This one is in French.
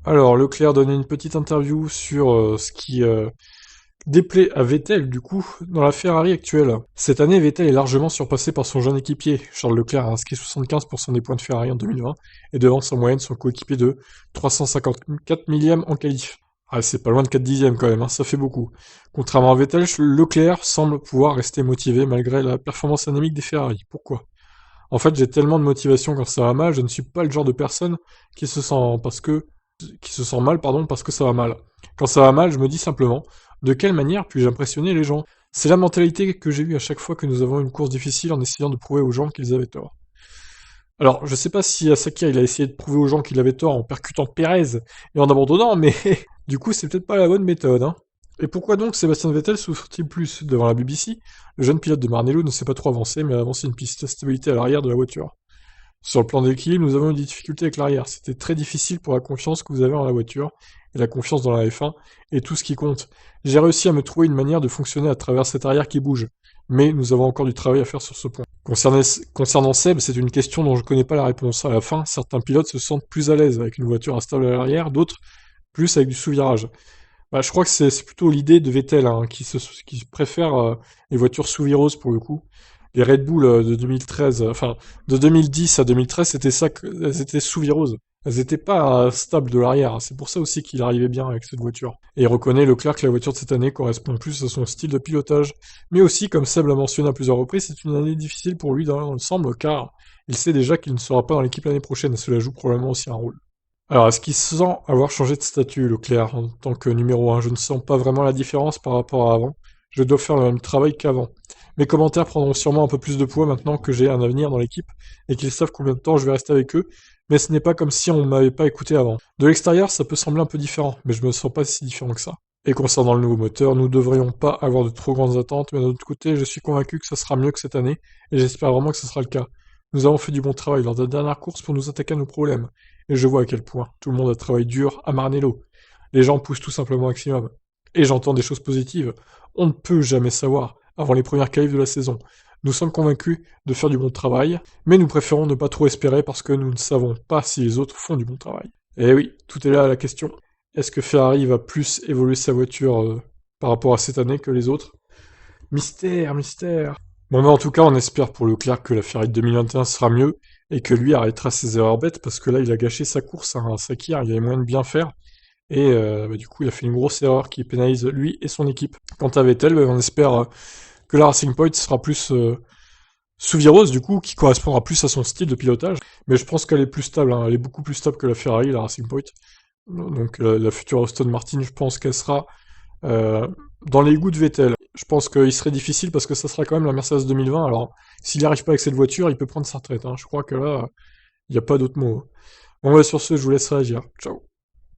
Alors, Leclerc donnait une petite interview sur ce qui déplaît à Vettel, du coup, dans la Ferrari actuelle. Cette année, Vettel est largement surpassé par son jeune équipier. Charles Leclerc a inscrit 75% des points de Ferrari en 2020 et devance en moyenne son coéquipier de 354 millièmes en qualif. Ah, c'est pas loin de 4 dixièmes quand même, hein, ça fait beaucoup. Contrairement à Vettel, Leclerc semble pouvoir rester motivé malgré la performance anémique des Ferrari. Pourquoi? En fait, j'ai tellement de motivation quand ça va mal, je ne suis pas le genre de personne qui se sent parce que qui se sent mal, pardon, parce que ça va mal. Quand ça va mal, je me dis simplement, de quelle manière puis-je impressionner les gens? C'est la mentalité que j'ai eue à chaque fois que nous avons une course difficile en essayant de prouver aux gens qu'ils avaient tort. Alors, je sais pas si Asaki il a essayé de prouver aux gens qu'il avait tort en percutant Pérez et en abandonnant, mais du coup, c'est peut-être pas la bonne méthode, hein. Et pourquoi donc Sébastien Vettel souffre-t-il plus devant la BBC? Le jeune pilote de Maranello ne s'est pas trop avancé, mais a avancé une piste de stabilité à l'arrière de la voiture. Sur le plan d'équilibre, nous avons eu des difficultés avec l'arrière. C'était très difficile pour la confiance que vous avez en la voiture, et la confiance dans la F1, et tout ce qui compte. J'ai réussi à me trouver une manière de fonctionner à travers cet arrière qui bouge. Mais nous avons encore du travail à faire sur ce point. Concernant Seb, c'est une question dont je ne connais pas la réponse. À la fin, certains pilotes se sentent plus à l'aise avec une voiture instable à l'arrière, d'autres plus avec du sous-virage. Bah, je crois que c'est plutôt l'idée de Vettel hein, qui préfère les voitures sous-vireuses pour le coup. Les Red Bull de 2013, enfin de 2010 à 2013, c'était ça, elles étaient sous-vireuses. Elles n'étaient pas stables de l'arrière. C'est pour ça aussi qu'il arrivait bien avec cette voiture. Et il reconnaît Leclerc que la voiture de cette année correspond plus à son style de pilotage. Mais aussi, comme Seb l'a mentionné à plusieurs reprises, c'est une année difficile pour lui dans l'ensemble, car il sait déjà qu'il ne sera pas dans l'équipe l'année prochaine, et cela joue probablement aussi un rôle. Alors, est-ce qu'il sent avoir changé de statut, Leclerc, en tant que numéro 1? Je ne sens pas vraiment la différence par rapport à avant. Je dois faire le même travail qu'avant. Mes commentaires prendront sûrement un peu plus de poids maintenant que j'ai un avenir dans l'équipe et qu'ils savent combien de temps je vais rester avec eux, mais ce n'est pas comme si on ne m'avait pas écouté avant. De l'extérieur, ça peut sembler un peu différent, mais je me sens pas si différent que ça. Et concernant le nouveau moteur, nous ne devrions pas avoir de trop grandes attentes, mais d'un autre côté, je suis convaincu que ça sera mieux que cette année, et j'espère vraiment que ce sera le cas. Nous avons fait du bon travail lors de la dernière course pour nous attaquer à nos problèmes. Et je vois à quel point tout le monde a travaillé dur à Maranello. Les gens poussent tout simplement au maximum. Et j'entends des choses positives. On ne peut jamais savoir avant les premières qualifs de la saison. Nous sommes convaincus de faire du bon travail, mais nous préférons ne pas trop espérer parce que nous ne savons pas si les autres font du bon travail. Et oui, tout est là à la question. Est-ce que Ferrari va plus évoluer sa voiture par rapport à cette année que les autres? Mystère, mystère. Bon, mais en tout cas, on espère pour Leclerc que la Ferrari de 2021 sera mieux et que lui arrêtera ses erreurs bêtes parce que là, il a gâché sa course hein, à Sakir, il y avait moyen de bien faire et bah, du coup, il a fait une grosse erreur qui pénalise lui et son équipe. Quant à Vettel, bah, on espère que la Racing Point sera plus sous-virose du coup, qui correspondra plus à son style de pilotage. Mais je pense qu'elle est plus stable, hein, elle est beaucoup plus stable que la Ferrari, la Racing Point. Donc la future Aston Martin, je pense qu'elle sera euh, dans les goûts de Vettel. Je pense qu'il serait difficile parce que ça sera quand même la Mercedes 2020. Alors, s'il n'y arrive pas avec cette voiture, il peut prendre sa retraite. Hein. Je crois que là, il n'y a pas d'autre mot. Bon, bah, sur ce, je vous laisse réagir. Ciao.